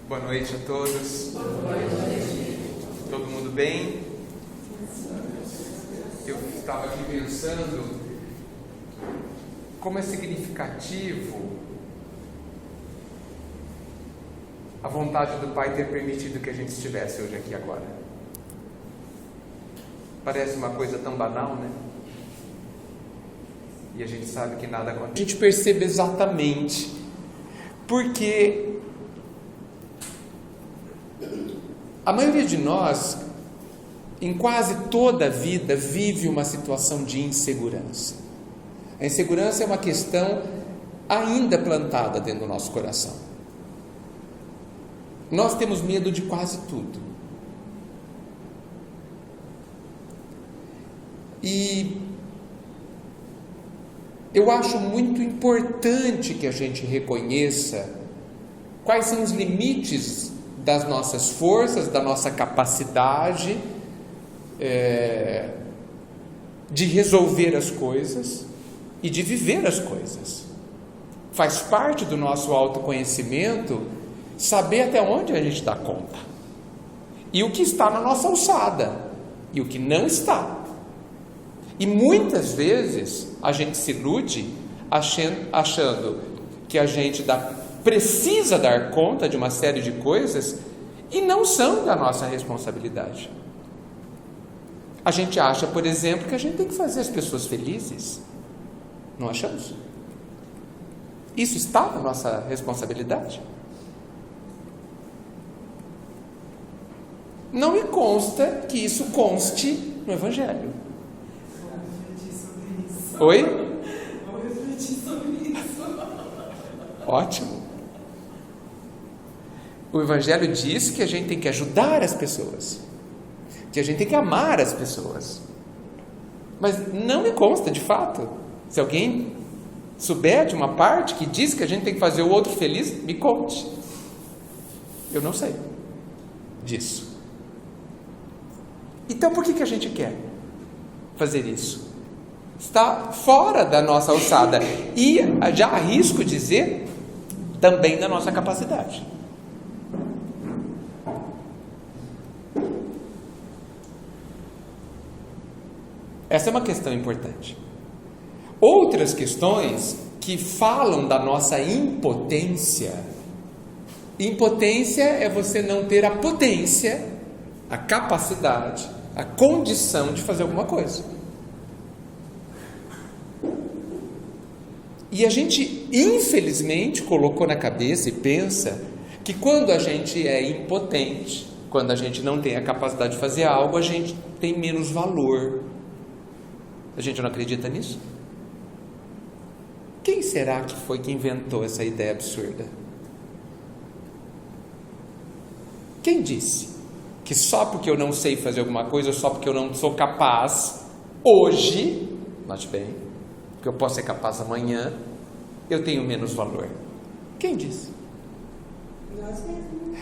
Boa noite a todos. Boa noite. Todo mundo bem? Eu estava aqui pensando como é significativo a vontade do Pai ter permitido que a gente estivesse hoje aqui agora. Parece uma coisa tão banal, né? E a gente sabe que nada acontece. A gente percebe exatamente porque a maioria de nós, em quase toda a vida, vive uma situação de insegurança. A insegurança é uma questão ainda plantada dentro do nosso coração. Nós temos medo de quase tudo. E eu acho muito importante que a gente reconheça quais são os limites das nossas forças, da nossa capacidade de resolver as coisas e de viver as coisas. Faz parte do nosso autoconhecimento saber até onde a gente dá conta e o que está na nossa alçada e o que não está. E muitas vezes a gente se ilude achando que a gente precisa dar conta de uma série de coisas e não são da nossa responsabilidade. A gente acha, por exemplo, que a gente tem que fazer as pessoas felizes. Não achamos? Isso está na nossa responsabilidade? Não me consta que isso conste no Evangelho. Oi? Vou refletir sobre isso. Ótimo. O Evangelho diz que a gente tem que ajudar as pessoas, que a gente tem que amar as pessoas. Mas não me consta de fato. Se alguém souber de uma parte que diz que a gente tem que fazer o outro feliz, me conte. Eu não sei disso. Então por que a gente quer fazer isso? Está fora da nossa alçada e, já arrisco dizer, também da nossa capacidade. Essa é uma questão importante. Outras questões que falam da nossa impotência. Impotência é você não ter a potência, a capacidade, a condição de fazer alguma coisa. E a gente, infelizmente, colocou na cabeça e pensa que quando a gente é impotente, quando a gente não tem a capacidade de fazer algo, a gente tem menos valor. A gente não acredita nisso? Quem será que foi que inventou essa ideia absurda? Quem disse que só porque eu não sei fazer alguma coisa, só porque eu não sou capaz, hoje, note bem, porque eu posso ser capaz amanhã, eu tenho menos valor? Quem disse? Nós mesmos.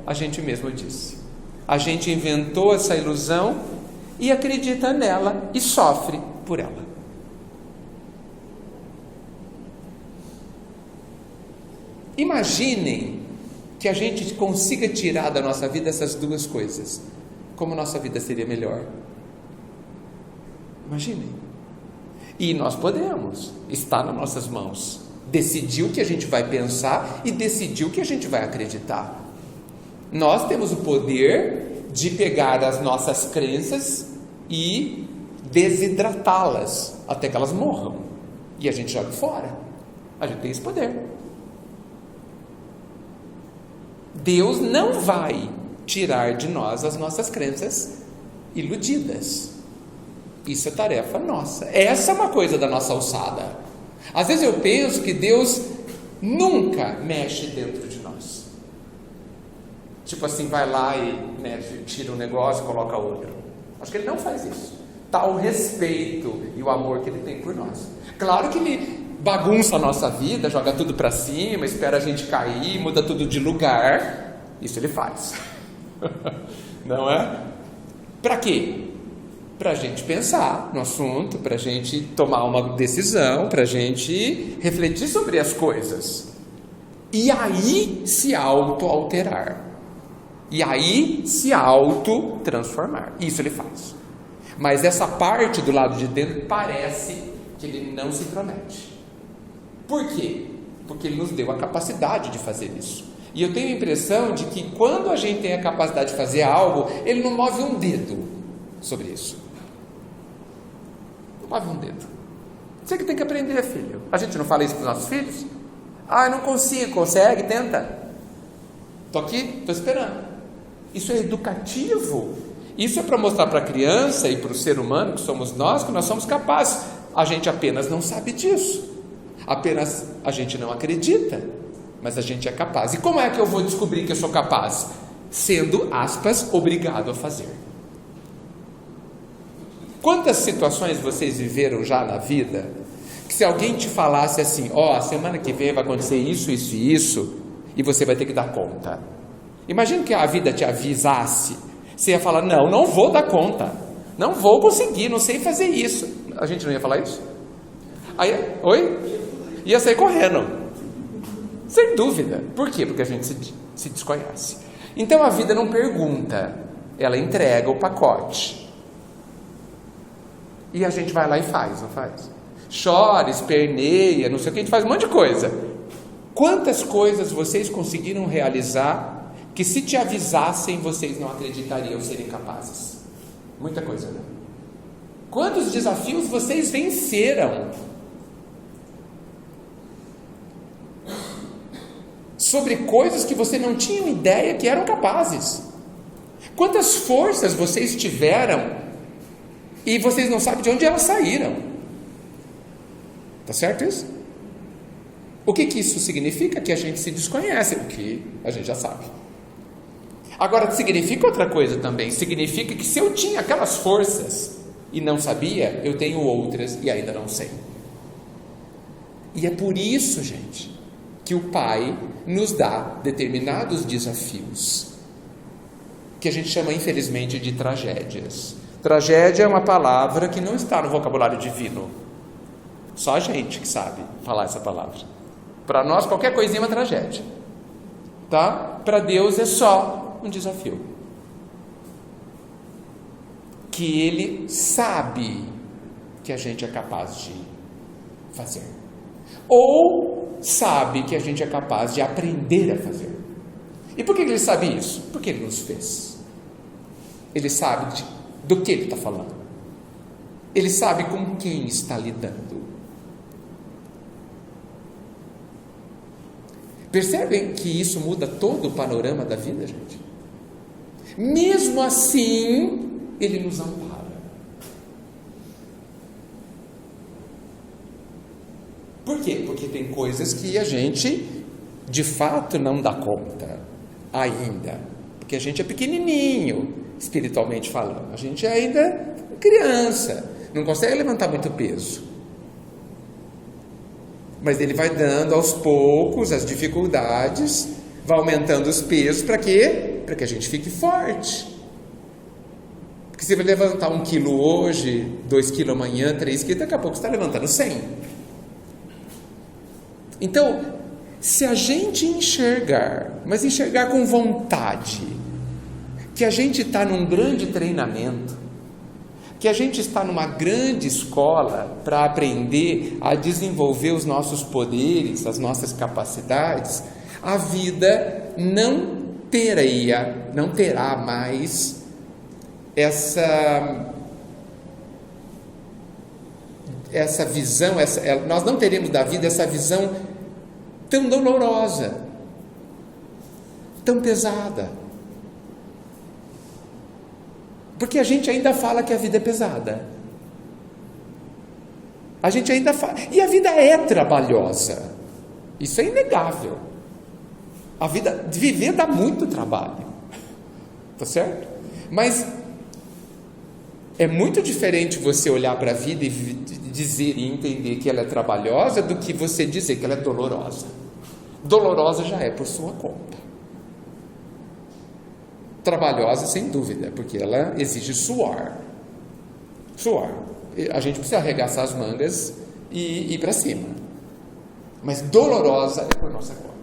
A gente mesmo disse. A gente inventou essa ilusão e acredita nela e sofre por ela. Imaginem que a gente consiga tirar da nossa vida essas duas coisas. Como nossa vida seria melhor? Imaginem. E nós podemos, está nas nossas mãos, decidir o que a gente vai pensar e decidir o que a gente vai acreditar. Nós temos o poder de pegar as nossas crenças e desidratá-las até que elas morram e a gente joga fora. A gente tem esse poder. Deus não vai tirar de nós as nossas crenças iludidas. Isso é tarefa nossa. Essa é uma coisa da nossa alçada. Às vezes eu penso que Deus nunca mexe dentro de nós. Tipo assim, vai lá e tira um negócio e coloca outro. Acho que Ele não faz isso. Está o respeito e o amor que Ele tem por nós. Claro que Ele bagunça a nossa vida, joga tudo para cima, espera a gente cair, muda tudo de lugar. Isso Ele faz. Não é? Para quê? Para a gente pensar no assunto, para a gente tomar uma decisão, para a gente refletir sobre as coisas. e aí se auto-alterar, e aí se auto-transformar. Isso ele faz. Mas essa parte do lado de dentro parece que ele não se intromete. Por quê? Porque ele nos deu a capacidade de fazer isso. E eu tenho a impressão de que quando a gente tem a capacidade de fazer algo, ele não move um dedo sobre isso. Não move um dedo. Você que tem que aprender, filho. A gente não fala isso para os nossos filhos? Eu não consigo. Consegue? Tenta. Estou aqui, estou esperando. Isso é educativo. Isso é para mostrar para a criança e para o ser humano, que somos nós, que nós somos capazes. A gente apenas não sabe disso. Apenas a gente não acredita. Mas a gente é capaz. E como é que eu vou descobrir que eu sou capaz? Sendo, aspas, obrigado a fazer. Quantas situações vocês viveram já na vida, que se alguém te falasse assim, a semana que vem vai acontecer isso, isso e isso, e você vai ter que dar conta. Imagina que a vida te avisasse, você ia falar, não vou dar conta, não vou conseguir, não sei fazer isso. A gente não ia falar isso? Aí, oi? Ia sair correndo. Sem dúvida. Por quê? Porque a gente se desconhece. Então a vida não pergunta, ela entrega o pacote. E a gente vai lá e faz, não faz? Chora, esperneia, não sei o que, a gente faz um monte de coisa. Quantas coisas vocês conseguiram realizar que se te avisassem vocês não acreditariam serem capazes? Muita coisa, né? Quantos desafios vocês venceram? Sobre coisas que você não tinha ideia que eram capazes. Quantas forças vocês tiveram e vocês não sabem de onde elas saíram. Tá certo isso? O que isso significa? Que a gente se desconhece, o que a gente já sabe. Agora, significa outra coisa também. Significa que se eu tinha aquelas forças e não sabia, eu tenho outras e ainda não sei. E é por isso, gente, que o Pai nos dá determinados desafios, que a gente chama, infelizmente, de tragédias. Tragédia é uma palavra que não está no vocabulário divino. Só a gente que sabe falar essa palavra. Para nós, qualquer coisinha é uma tragédia. Tá? Para Deus é só um desafio. Que Ele sabe que a gente é capaz de fazer. Ou sabe que a gente é capaz de aprender a fazer. E por que Ele sabe isso? Porque Ele nos fez. Ele sabe do que Ele está falando. Ele sabe com quem está lidando. Percebem que isso muda todo o panorama da vida, gente? Mesmo assim, Ele nos ampara. Por quê? Porque tem coisas que a gente, de fato, não dá conta ainda. Porque a gente é pequenininho, espiritualmente falando. A gente é ainda criança, não consegue levantar muito peso. Mas Ele vai dando aos poucos as dificuldades, vai aumentando os pesos, para quê? Para que a gente fique forte. Porque se vai levantar 1 quilo hoje, 2 quilos amanhã, 3 quilos, daqui a pouco você está levantando 100. Então, se a gente enxergar, mas enxergar com vontade, que a gente está num grande treinamento, que a gente está numa grande escola para aprender a desenvolver os nossos poderes, as nossas capacidades, a vida não terá mais essa visão, nós não teremos da vida essa visão tão dolorosa, tão pesada. Porque a gente ainda fala que a vida é pesada. A gente ainda fala. E a vida é trabalhosa. Isso é inegável. A vida de viver dá muito trabalho. Tá certo? Mas é muito diferente você olhar para a vida e dizer e entender que ela é trabalhosa do que você dizer que ela é dolorosa. Dolorosa já é por sua conta. Trabalhosa, sem dúvida, porque ela exige suor. A gente precisa arregaçar as mangas e ir para cima. Mas dolorosa é por nossa conta.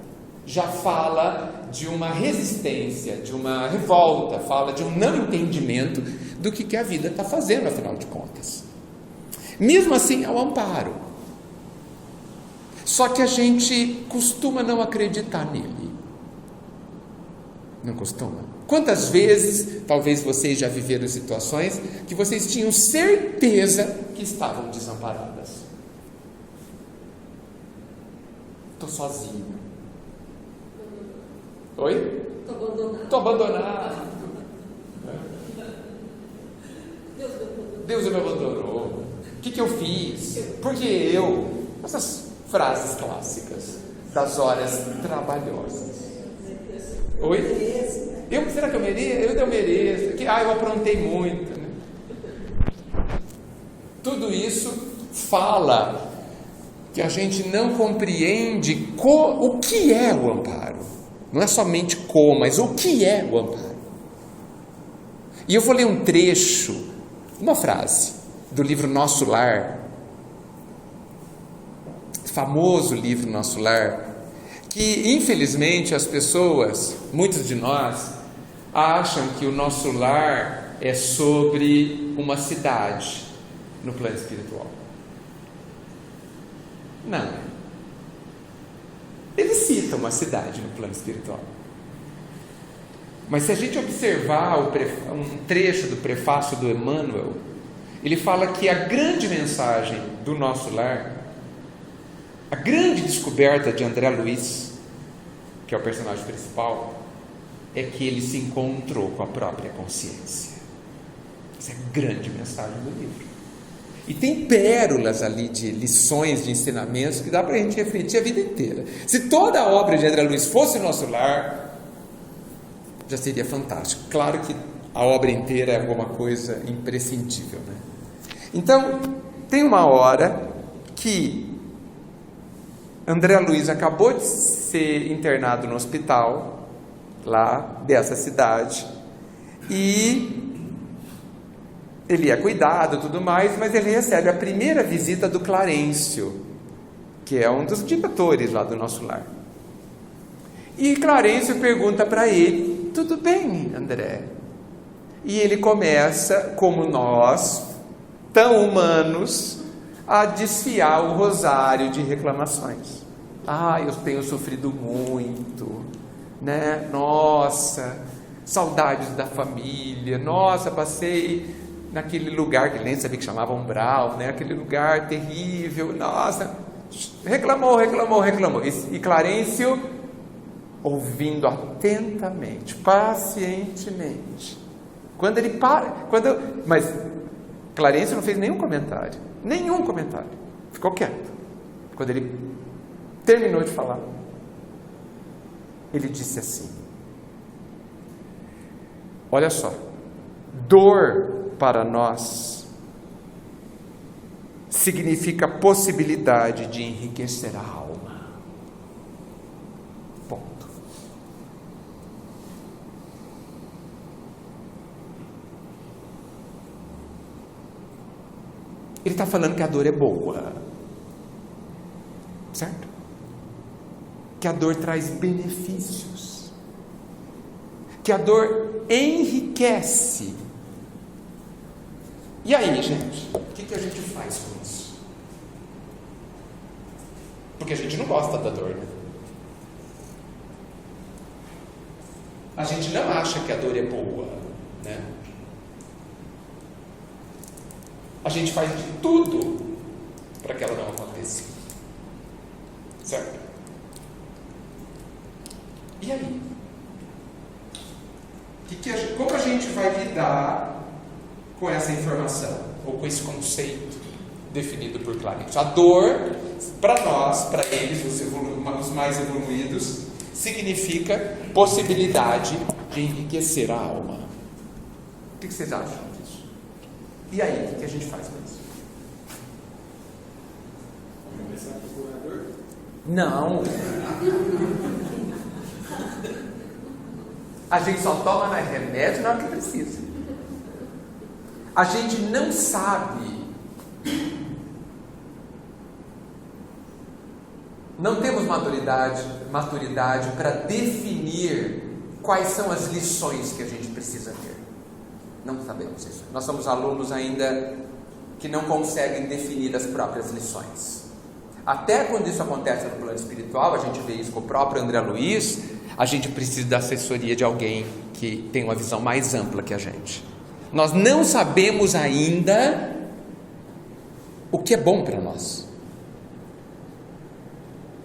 já fala de uma resistência, de uma revolta, fala de um não entendimento do que a vida está fazendo, afinal de contas. Mesmo assim, é o amparo. Só que a gente costuma não acreditar nele. Não costuma? Quantas vezes, talvez vocês já viveram situações que vocês tinham certeza que estavam desamparadas? Estou sozinho. Oi? Estou abandonado. Deus me abandonou. O que eu fiz? Por que eu? Essas frases clássicas das horas trabalhosas. Oi? Será que eu mereço? Eu mereço. Eu aprontei muito. Né? Tudo isso fala que a gente não compreende o que é o amparo. Não é somente como, mas o que é o amparo. E eu vou ler um trecho, uma frase, do livro Nosso Lar, famoso livro Nosso Lar, que infelizmente as pessoas, muitos de nós, acham que o nosso lar é sobre uma cidade no plano espiritual. Não. Ele cita uma cidade no plano espiritual. Mas se a gente observar um trecho do prefácio do Emmanuel, ele fala que a grande mensagem do nosso lar, a grande descoberta de André Luiz, que é o personagem principal, é que ele se encontrou com a própria consciência. Essa é a grande mensagem do livro. E tem pérolas ali de lições, de ensinamentos que dá para a gente refletir a vida inteira. Se toda a obra de André Luiz fosse Nosso Lar, já seria fantástico. Claro que a obra inteira é alguma coisa imprescindível, né? Então, tem uma hora que André Luiz acabou de ser internado no hospital, lá dessa cidade, e ele é cuidado e tudo mais, mas ele recebe a primeira visita do Clarencio, que é um dos diretores lá do Nosso Lar. E Clarencio pergunta para ele: tudo bem, André? E ele começa, como nós, tão humanos, a desfiar o rosário de reclamações. Eu tenho sofrido muito, né? Nossa, saudades da família. Nossa, passei naquele lugar que ele nem sabia que chamava umbral, né? Aquele lugar terrível. Nossa, reclamou. E Clarencio, ouvindo atentamente, pacientemente. Mas Clarencio não fez nenhum comentário. Ficou quieto. Quando ele terminou de falar, ele disse assim: olha só, dor para nós significa possibilidade de enriquecer a alma. Ponto. Ele está falando que a dor é boa, certo? Que a dor traz benefícios, que a dor enriquece. E aí, gente, o que a gente faz com isso? Porque a gente não gosta da dor, né? A gente não acha que a dor é boa, né? A gente faz de tudo para que ela não aconteça, certo? E aí? Como a gente vai lidar com essa informação, ou com esse conceito definido por Clarencio? A dor, para nós, para eles, os mais evoluídos, significa possibilidade de enriquecer a alma. O que vocês acham disso? E aí, o que a gente faz com isso? Começar a procurar a dor? Não. A gente só toma mais remédio na hora que precisa. A gente não sabe Não temos maturidade para definir quais são as lições que a gente precisa ter. Não sabemos isso. Nós somos alunos ainda que não conseguem definir as próprias lições. Até quando isso acontece no plano espiritual, a gente vê isso com o próprio André Luiz, a gente precisa da assessoria de alguém que tem uma visão mais ampla que a gente. Nós não sabemos ainda o que é bom para nós.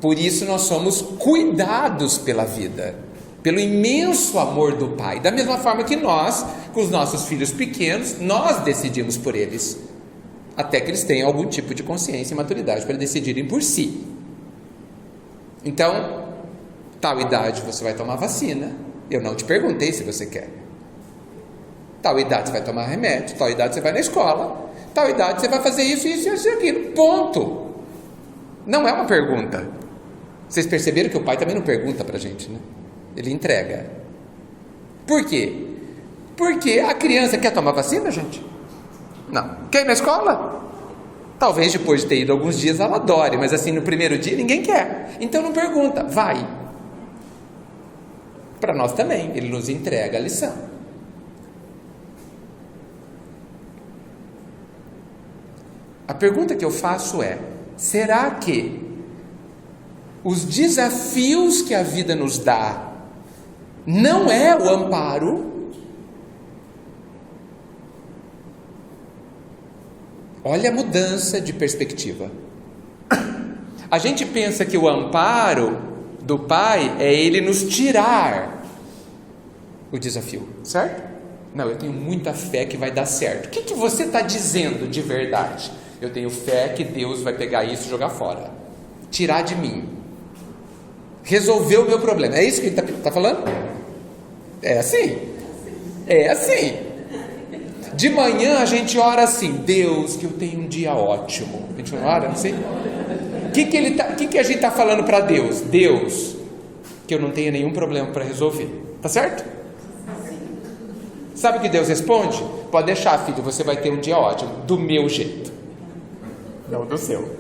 Por isso nós somos cuidados pela vida, pelo imenso amor do Pai. Da mesma forma que nós, com os nossos filhos pequenos, nós decidimos por eles, até que eles tenham algum tipo de consciência e maturidade para decidirem por si. Então, tal idade você vai tomar vacina, eu não te perguntei se você quer. Tal idade você vai tomar remédio, tal idade você vai na escola, tal idade você vai fazer isso, isso e aquilo, ponto. Não é uma pergunta. Vocês perceberam que o pai também não pergunta para a gente, né? Ele entrega. Por quê? Porque a criança quer tomar vacina, gente? Não. Quer ir na escola? Talvez depois de ter ido alguns dias ela adore, mas assim no primeiro dia ninguém quer. Então não pergunta, vai. Para nós também, ele nos entrega a lição. A pergunta que eu faço é: será que os desafios que a vida nos dá não é o amparo? Olha a mudança de perspectiva. A gente pensa que o amparo do Pai é Ele nos tirar o desafio, certo? Não, eu tenho muita fé que vai dar certo. O que você está dizendo de verdade? Eu tenho fé que Deus vai pegar isso e jogar fora, tirar de mim, resolver o meu problema. É isso que ele está falando? É assim. É assim. De manhã a gente ora assim: Deus, que eu tenha um dia ótimo. A gente não ora, não sei. O que a gente está falando para Deus? Deus, que eu não tenha nenhum problema para resolver. Tá certo? Sabe o que Deus responde? Pode deixar, filho, você vai ter um dia ótimo, do meu jeito, não do seu.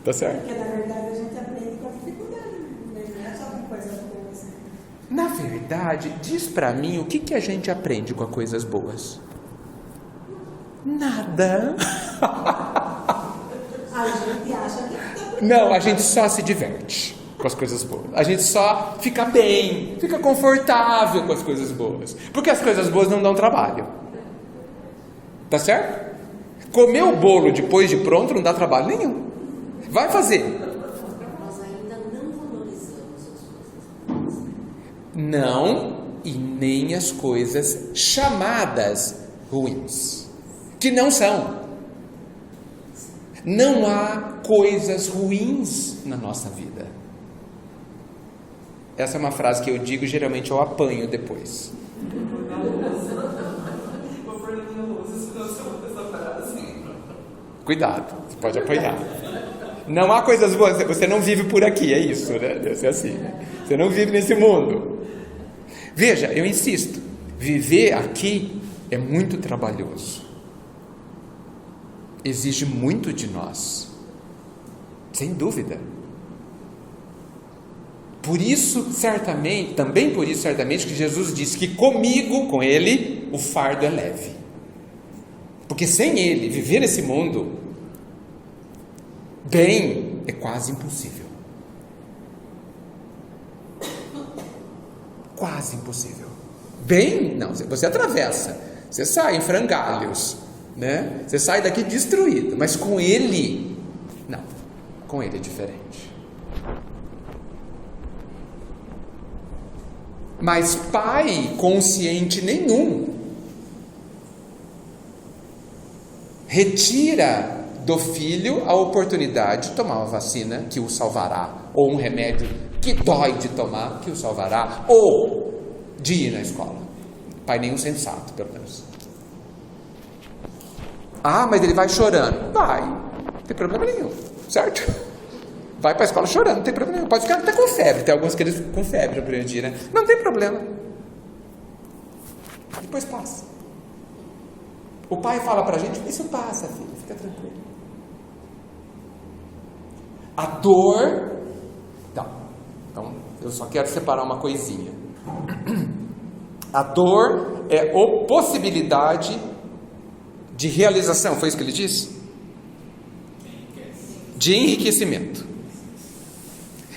Tá certo? Porque na verdade a gente aprende com a dificuldade, não é só com coisas boas. Na verdade, diz para mim o que a gente aprende com as coisas boas? Nada. A gente acha que Não, a gente só se diverte com as coisas boas. A gente só fica bem, fica confortável com as coisas boas. Porque as coisas boas não dão trabalho. Tá certo? Comer o bolo depois de pronto não dá trabalho nenhum. Vai fazer. Nós ainda não valorizamos as coisas boas. Não, e nem as coisas chamadas ruins, que não são. Não há coisas ruins na nossa vida. Essa é uma frase que eu digo, geralmente eu apanho depois. Cuidado, você pode apanhar. Não há coisas boas, você não vive por aqui, é isso, né? Deve ser assim. Você não vive nesse mundo. Veja, eu insisto, viver aqui é muito trabalhoso. Exige muito de nós, sem dúvida. Por isso, certamente, também por isso, certamente, que Jesus disse que comigo, com Ele, o fardo é leve. Porque sem Ele, viver nesse mundo bem é quase impossível. Quase impossível. Bem, não, você atravessa, você sai em frangalhos, né? Você sai daqui destruído, mas com Ele, não, com Ele é diferente. Mas pai consciente nenhum retira do filho a oportunidade de tomar uma vacina que o salvará, ou um remédio que dói de tomar que o salvará, ou de ir na escola. Pai nenhum sensato, pelo menos. Ah, mas ele vai chorando. Vai, não tem problema nenhum, certo? Vai para a escola chorando, não tem problema nenhum. Pode ficar até com febre. Tem alguns que eles ficam com febre no primeiro dia, né? Não tem problema. Depois passa. O pai fala para a gente: isso passa, filho, fica tranquilo. A dor... Então, eu só quero separar uma coisinha. A dor é a possibilidade de realização, foi isso que ele disse? De enriquecimento.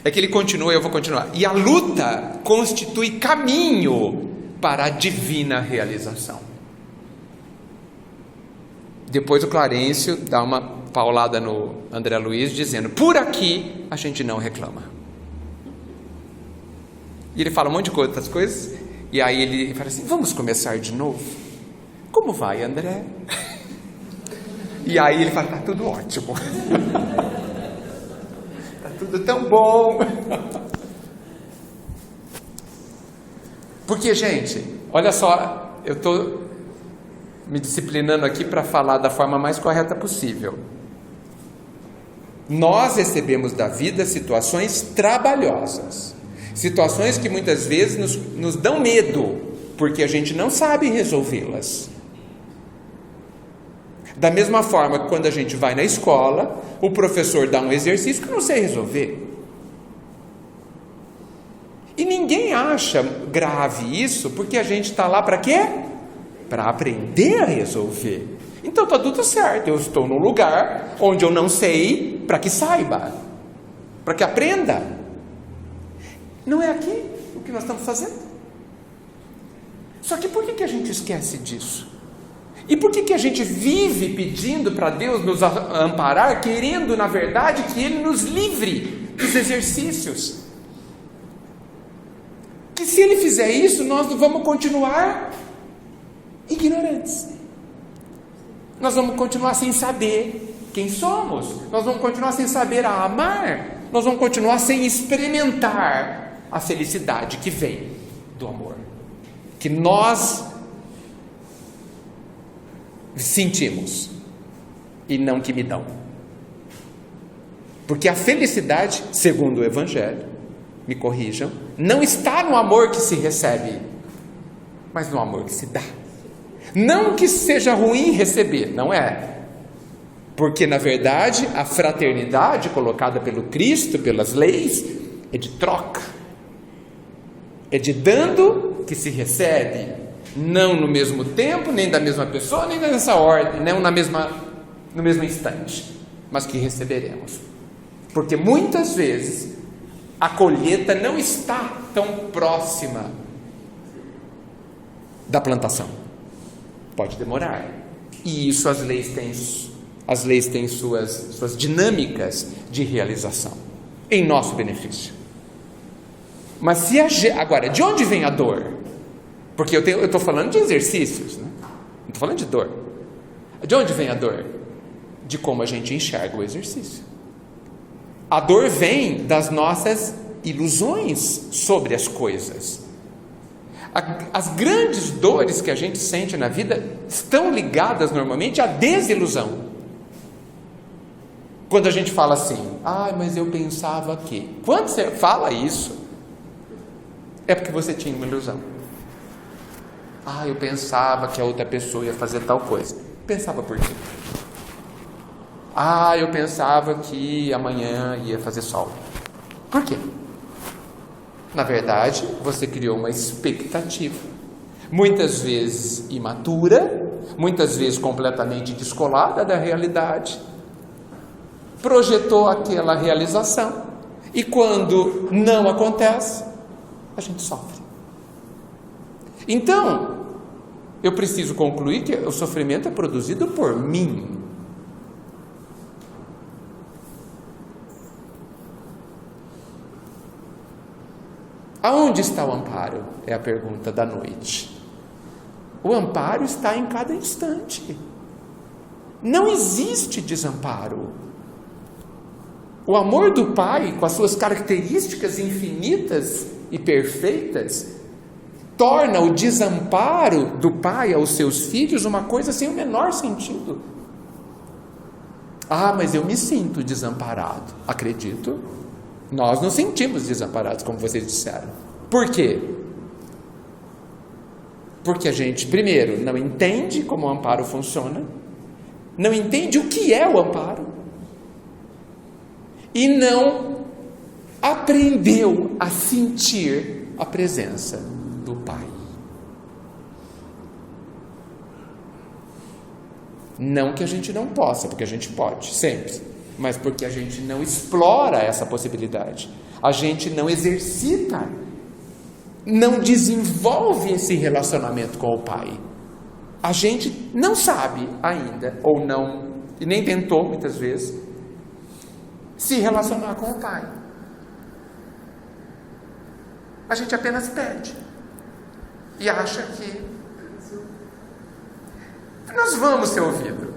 É que ele continua, eu vou continuar. E a luta constitui caminho para a divina realização. Depois o Clarencio dá uma paulada no André Luiz, dizendo: por aqui a gente não reclama. E ele fala um monte de outras coisas, e aí ele fala assim: vamos começar de novo? Como vai, André? E aí ele fala: tá tudo ótimo. Tá tudo tão bom. Porque, gente, olha só, eu estou me disciplinando aqui para falar da forma mais correta possível. Nós recebemos da vida situações trabalhosas, situações que muitas vezes nos dão medo, porque a gente não sabe resolvê-las. Da mesma forma que quando a gente vai na escola, o professor dá um exercício que eu não sei resolver. E ninguém acha grave isso, porque a gente está lá para quê? Para aprender a resolver. Então está tudo certo, eu estou num lugar onde eu não sei, para que saiba, para que aprenda. Não é aqui o que nós estamos fazendo? Só que por que a gente esquece disso? E por que a gente vive pedindo para Deus nos amparar, querendo na verdade que Ele nos livre dos exercícios? Que se Ele fizer isso, nós vamos continuar ignorantes. Nós vamos continuar sem saber quem somos. Nós vamos continuar sem saber a amar. Nós vamos continuar sem experimentar a felicidade que vem do amor, que nós sentimos e não que me dão. Porque a felicidade, segundo o Evangelho, me corrijam, não está no amor que se recebe, mas no amor que se dá. Não que seja ruim receber, não é. Porque na verdade a fraternidade colocada pelo Cristo, pelas leis, é de troca. É de dando que se recebe. Não no mesmo tempo, nem da mesma pessoa, nem nessa ordem, não no mesmo instante, mas que receberemos. Porque muitas vezes a colheita não está tão próxima da plantação. Pode demorar. E isso as leis têm suas dinâmicas de realização em nosso benefício. Mas agora, de onde vem a dor? Porque eu estou falando de exercícios, né? Não estou falando de dor. De onde vem a dor? De como a gente enxerga o exercício. A dor vem das nossas ilusões sobre as coisas. As grandes dores que a gente sente na vida estão ligadas normalmente à desilusão. Quando a gente fala assim: mas eu pensava que... Quando você fala isso, é porque você tinha uma ilusão. Eu pensava que a outra pessoa ia fazer tal coisa. Pensava por quê? Eu pensava que amanhã ia fazer sol. Por quê? Na verdade, você criou uma expectativa. Muitas vezes imatura, muitas vezes completamente descolada da realidade. Projetou aquela realização. E quando não acontece, a gente sofre. Então, eu preciso concluir que o sofrimento é produzido por mim. Aonde está o amparo? É a pergunta da noite. O amparo está em cada instante. Não existe desamparo. O amor do Pai, com as suas características infinitas e perfeitas, torna o desamparo do Pai aos seus filhos uma coisa sem o menor sentido. Mas eu me sinto desamparado. Acredito. Nós nos sentimos desamparados, como vocês disseram. Por quê? Porque a gente, primeiro, não entende como o amparo funciona, não entende o que é o amparo, e não aprendeu a sentir a presença do Pai. Não que a gente não possa, porque a gente pode, sempre, mas porque a gente não explora essa possibilidade, a gente não exercita, não desenvolve esse relacionamento com o Pai. A gente não sabe ainda, ou não, e nem tentou muitas vezes, se relacionar com o Pai. A gente apenas pede e acha que nós vamos ser ouvidos.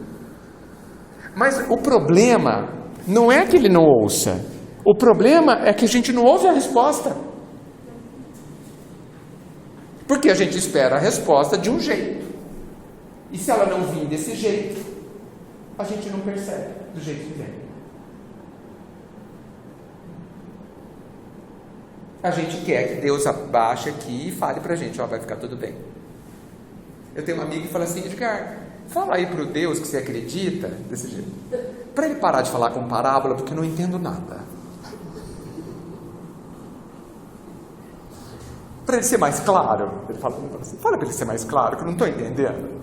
Mas o problema não é que ele não ouça, o problema é que a gente não ouve a resposta. Porque a gente espera a resposta de um jeito. E se ela não vir desse jeito, a gente não percebe do jeito que vem. A gente quer que Deus abaixe aqui e fale pra gente, vai ficar tudo bem. Eu tenho um amigo que fala assim, Edgar, fala aí pro Deus que você acredita, desse jeito, para ele parar de falar com parábola, porque eu não entendo nada. Para ele ser mais claro, ele fala assim, fala para ele ser mais claro, que eu não estou entendendo.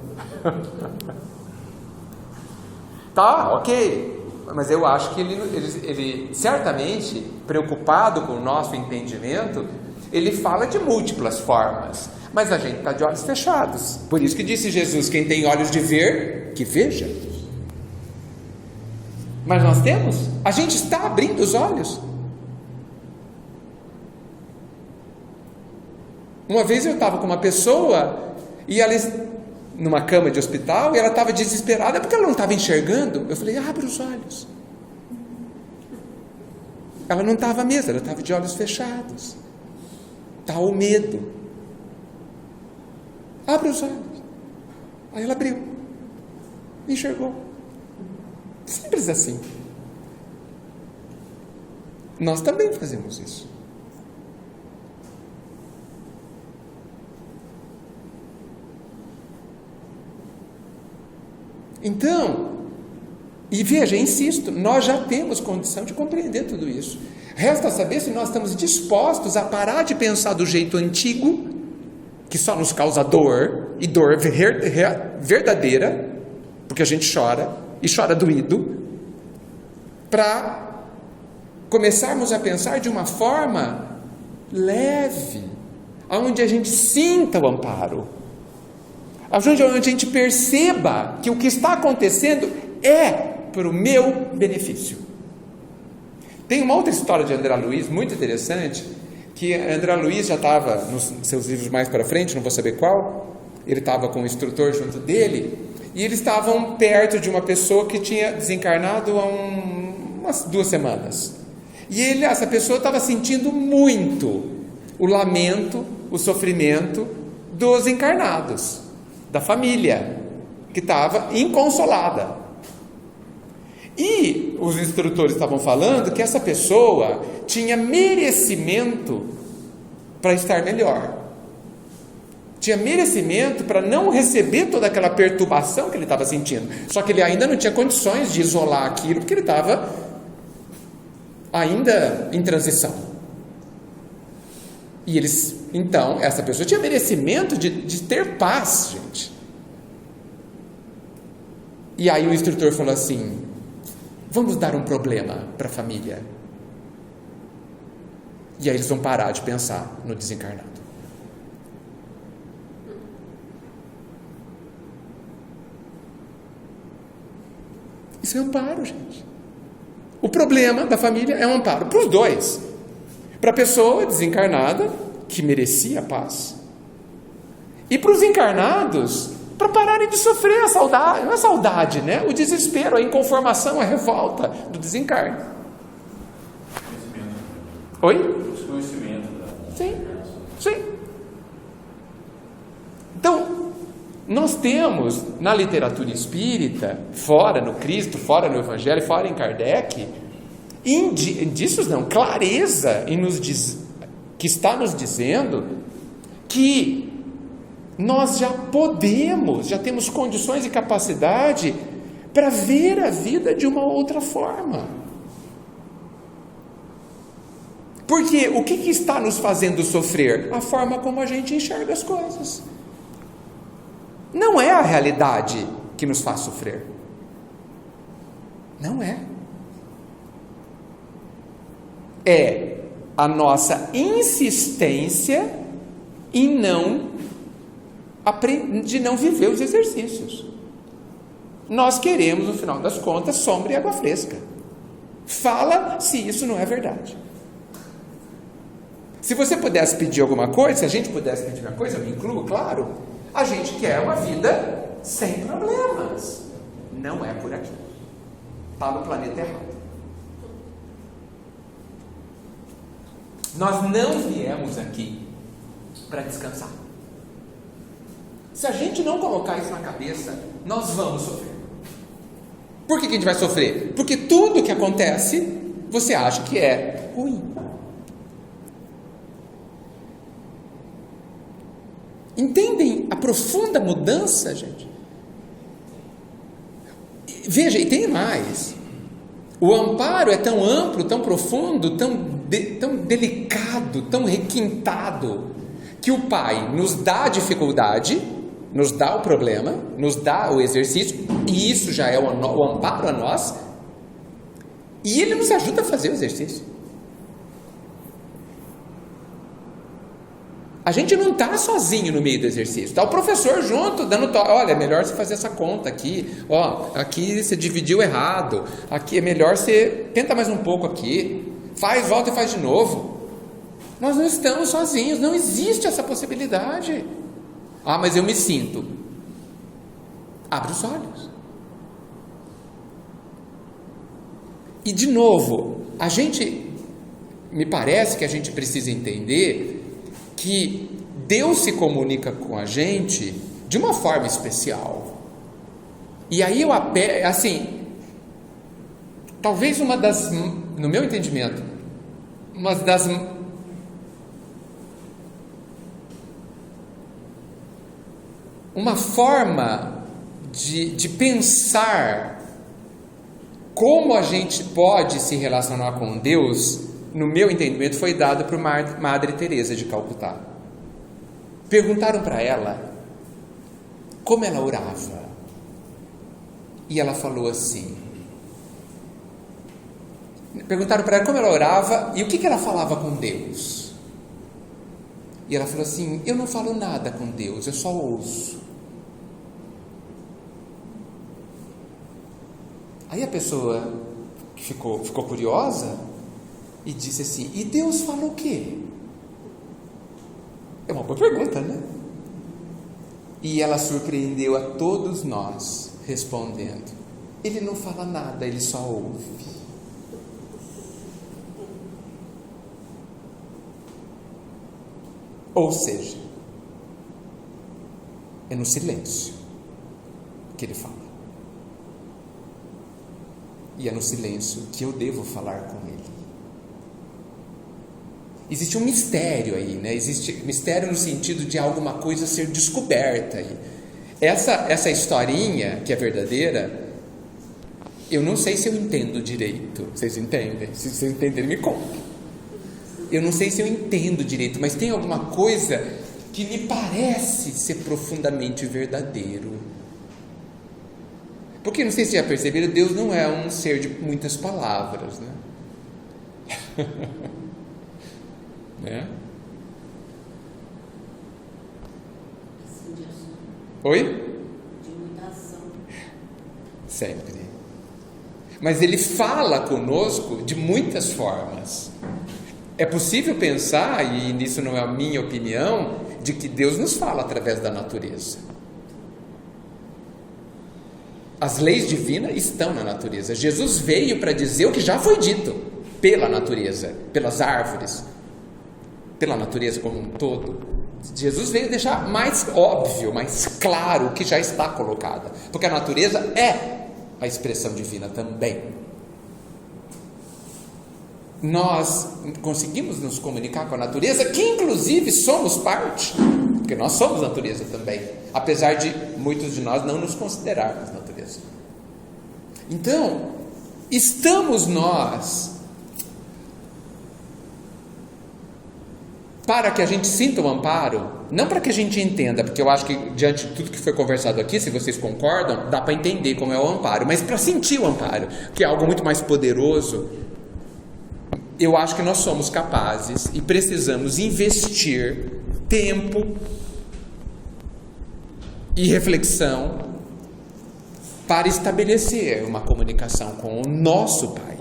Tá, ok. Mas eu acho que ele certamente, preocupado com o nosso entendimento, ele fala de múltiplas formas. Mas a gente está de olhos fechados. Por isso que disse Jesus, quem tem olhos de ver, que veja. Mas nós temos? A gente está abrindo os olhos. Uma vez eu estava com uma pessoa, e ela, numa cama de hospital, e ela estava desesperada porque ela não estava enxergando. Eu falei, abre os olhos. Ela não estava mesmo, ela estava de olhos fechados. Está o medo. Abre os olhos. Aí ela abriu. Enxergou. Simples assim. Nós também fazemos isso. Então, e veja, insisto, nós já temos condição de compreender tudo isso. Resta saber se nós estamos dispostos a parar de pensar do jeito antigo, que só nos causa dor, e dor verdadeira, porque a gente chora, e chora doído, para começarmos a pensar de uma forma leve, onde a gente sinta o amparo, onde a gente perceba que o que está acontecendo é para o meu benefício. Tem uma outra história de André Luiz, muito interessante, que André Luiz já estava nos seus livros mais para frente, não vou saber qual, ele estava com um instrutor junto dele, e eles estavam perto de uma pessoa que tinha desencarnado há umas 2 semanas. E essa pessoa estava sentindo muito o lamento, o sofrimento dos encarnados, da família, que estava inconsolada. E os instrutores estavam falando que essa pessoa tinha merecimento para estar melhor. Tinha merecimento para não receber toda aquela perturbação que ele estava sentindo. Só que ele ainda não tinha condições de isolar aquilo, porque ele estava ainda em transição. E então, essa pessoa tinha merecimento de ter paz, gente. E aí o instrutor falou assim, vamos dar um problema para a família. E aí eles vão parar de pensar no desencarnado. Isso é amparo, gente. O problema da família é um amparo para os dois. Para a pessoa desencarnada, que merecia a paz. E para os encarnados, para pararem de sofrer a saudade, não é saudade, né? O desespero, a inconformação, a revolta do desencarne. Oi? Desconhecimento. Sim, sim. Então, nós temos na literatura espírita, fora no Cristo, fora no Evangelho, fora em Kardec, indícios não, clareza que está nos dizendo que nós já temos condições e capacidade para ver a vida de uma outra forma. Porque o que está nos fazendo sofrer? A forma como a gente enxerga as coisas. Não é a realidade que nos faz sofrer. Não é. É a nossa insistência em de não viver os exercícios. Nós queremos, no final das contas, sombra e água fresca. Fala se isso não é verdade. Se você pudesse pedir alguma coisa, se a gente pudesse pedir uma coisa, eu me incluo, claro, a gente quer uma vida sem problemas. Não é por aqui. Está no planeta errado. Nós não viemos aqui para descansar. Se a gente não colocar isso na cabeça, nós vamos sofrer. Por que a gente vai sofrer? Porque tudo que acontece, você acha que é ruim. Entendem a profunda mudança, gente? Veja, e tem mais. O amparo é tão amplo, tão profundo, tão delicado, tão requintado, que o Pai nos dá a dificuldade, nos dá o problema, nos dá o exercício, e isso já é o amparo a nós, e Ele nos ajuda a fazer o exercício. A gente não está sozinho no meio do exercício, está o professor junto, dando toque. Olha, é melhor você fazer essa conta aqui, aqui você dividiu errado, aqui é melhor você, tenta mais um pouco aqui, faz, volta e faz de novo. Nós não estamos sozinhos, não existe essa possibilidade. Mas eu me sinto. Abre os olhos. E de novo, me parece que a gente precisa entender que Deus se comunica com a gente de uma forma especial. E aí eu talvez no meu entendimento, uma forma de pensar como a gente pode se relacionar com Deus, no meu entendimento, foi dado por Madre Teresa de Calcutá. Perguntaram para ela como ela orava. E ela falou assim. Perguntaram para ela como ela orava e o que ela falava com Deus. E ela falou assim: eu não falo nada com Deus, eu só ouço. Aí a pessoa ficou curiosa e disse assim: e Deus fala o quê? É uma boa pergunta, né? E ela surpreendeu a todos nós, respondendo: Ele não fala nada, Ele só ouve. Ou seja, é no silêncio que Ele fala. E é no silêncio que eu devo falar com Ele. Existe um mistério aí, né? Existe mistério no sentido de alguma coisa ser descoberta aí. Essa historinha que é verdadeira, eu não sei se eu entendo direito. Vocês entendem? Se vocês entenderem, me contem. Eu não sei se eu entendo direito, mas tem alguma coisa que me parece ser profundamente verdadeiro. Porque, não sei se já perceberam, Deus não é um ser de muitas palavras, né? Né? Assim, de ação. Oi? De muita ação. Sempre. Mas Ele fala conosco de muitas formas. É possível pensar, e isso não é a minha opinião, de que Deus nos fala através da natureza. As leis divinas estão na natureza. Jesus veio para dizer o que já foi dito pela natureza, pelas árvores, pela natureza como um todo. Jesus veio deixar mais óbvio, mais claro o que já está colocado, porque a natureza é a expressão divina também. Nós conseguimos nos comunicar com a natureza, que inclusive somos parte, porque nós somos natureza também, apesar de muitos de nós não nos considerarmos natureza. Então, estamos nós para que a gente sinta o amparo, não para que a gente entenda, porque eu acho que diante de tudo que foi conversado aqui, se vocês concordam, dá para entender como é o amparo, mas para sentir o amparo, que é algo muito mais poderoso, eu acho que nós somos capazes e precisamos investir tempo e reflexão para estabelecer uma comunicação com o nosso Pai.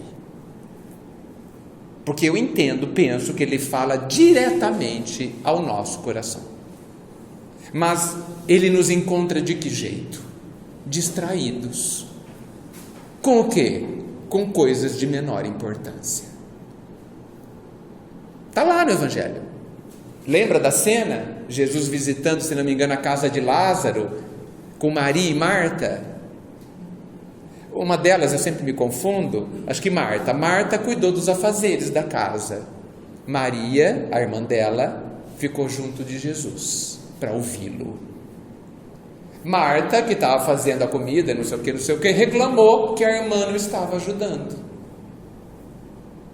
Porque eu penso que Ele fala diretamente ao nosso coração. Mas Ele nos encontra de que jeito? Distraídos. Com o quê? Com coisas de menor importância. Está lá no Evangelho. Lembra da cena? Jesus visitando, se não me engano, a casa de Lázaro, com Maria e Marta. Uma delas, eu sempre me confundo, acho que Marta. Marta cuidou dos afazeres da casa. Maria, a irmã dela, ficou junto de Jesus para ouvi-lo. Marta, que estava fazendo a comida, não sei o que, reclamou que a irmã não estava ajudando.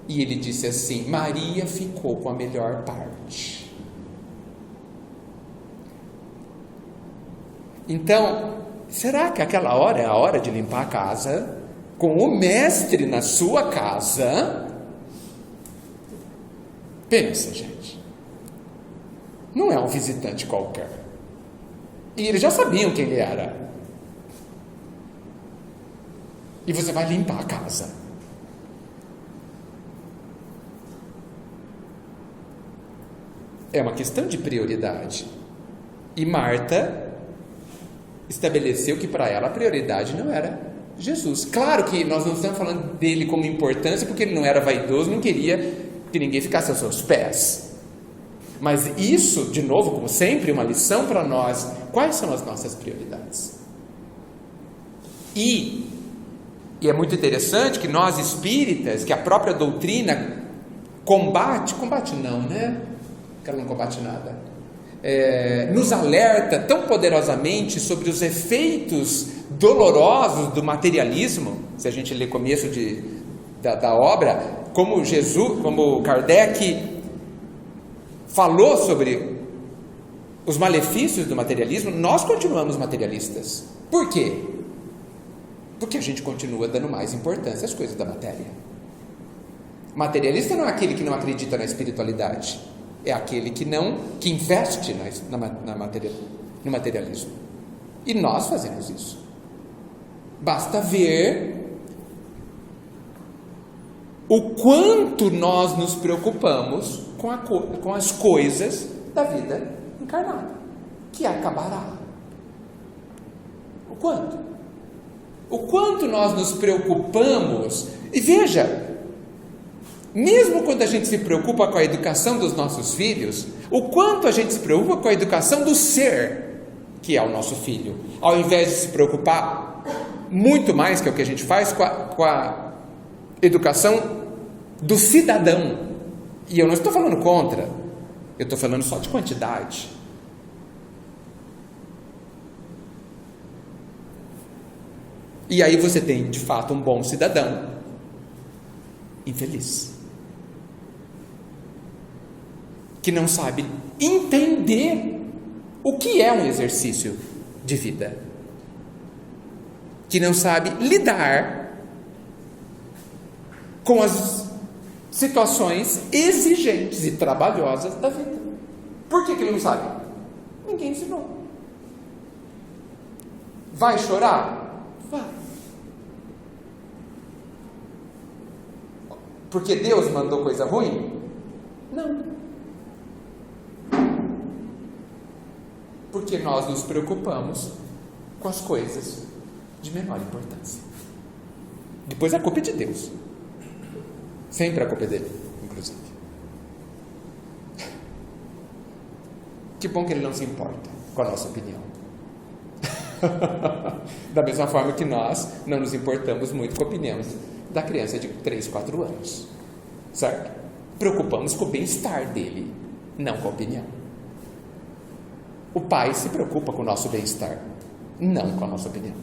E ele disse assim: Maria ficou com a melhor parte. Então, será que aquela hora é a hora de limpar a casa? Com o mestre na sua casa? Pensa, gente. Não é um visitante qualquer. E eles já sabiam quem ele era. E você vai limpar a casa. É uma questão de prioridade. E Marta estabeleceu que para ela a prioridade não era Jesus. Claro que nós não estamos falando dele como importância, porque ele não era vaidoso, não queria que ninguém ficasse aos seus pés. Mas isso, de novo, como sempre, uma lição para nós. Quais são as nossas prioridades? E é muito interessante que nós espíritas, que a própria doutrina combate não, né? Que ela não combate nada. Nos alerta tão poderosamente sobre os efeitos dolorosos do materialismo. Se a gente lê o começo da obra, como Kardec falou sobre os malefícios do materialismo, nós continuamos materialistas. Por quê? Porque a gente continua dando mais importância às coisas da matéria. Materialista não é aquele que não acredita na espiritualidade. É aquele que investe no materialismo. E nós fazemos isso. Basta ver o quanto nós nos preocupamos com as coisas da vida encarnada, que acabará. O quanto? O quanto nós nos preocupamos. E veja, mesmo quando a gente se preocupa com a educação dos nossos filhos, o quanto a gente se preocupa com a educação do ser, que é o nosso filho, ao invés de se preocupar muito mais, que é o que a gente faz, com a educação do cidadão. E eu não estou falando contra, eu estou falando só de quantidade. E aí você tem, de fato, um bom cidadão infeliz, que não sabe entender o que é um exercício de vida, que não sabe lidar com as situações exigentes e trabalhosas da vida. Por que ele não sabe? Ninguém ensinou. Vai chorar? Vai. Porque Deus mandou coisa ruim? Não. Porque nós nos preocupamos com as coisas de menor importância. Depois a culpa é de Deus. Sempre a culpa é dele, inclusive. Que bom que ele não se importa com a nossa opinião. Da mesma forma que nós não nos importamos muito com a opinião da criança de 3, 4 anos. Certo? Preocupamos com o bem-estar dele, não com a opinião. O pai se preocupa com o nosso bem-estar, não com a nossa opinião.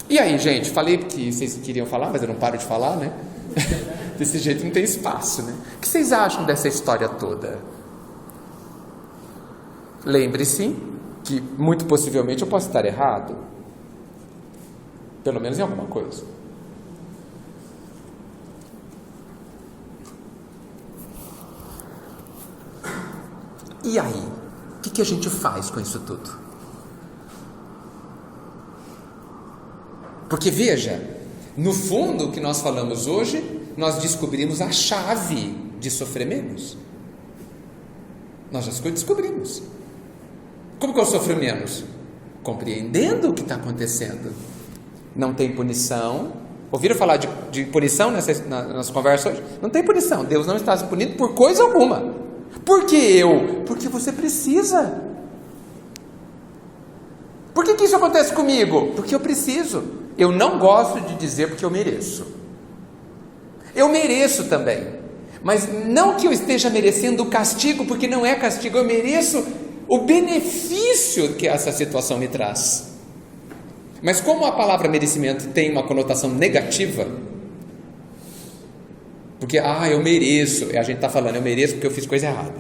E aí, gente, falei que vocês queriam falar, mas eu não paro de falar, né? Desse jeito não tem espaço, né? O que vocês acham dessa história toda? Lembre-se que, muito possivelmente, eu posso estar errado. Pelo menos em alguma coisa. E aí? O que a gente faz com isso tudo? Porque veja, no fundo, o que nós falamos hoje, nós descobrimos a chave de sofrer menos. Nós já descobrimos. Como que eu sofro menos? Compreendendo o que está acontecendo. Não tem punição. Ouviram falar de punição nas conversas hoje? Não tem punição. Deus não está se punindo por coisa alguma. Por que eu? Porque você precisa. Por que isso acontece comigo? Porque eu preciso. Eu não gosto de dizer porque eu mereço. Eu mereço também. Mas não que eu esteja merecendo o castigo, porque não é castigo. Eu mereço o benefício que essa situação me traz. Mas como a palavra merecimento tem uma conotação negativa, porque, eu mereço, a gente está falando, eu mereço porque eu fiz coisa errada.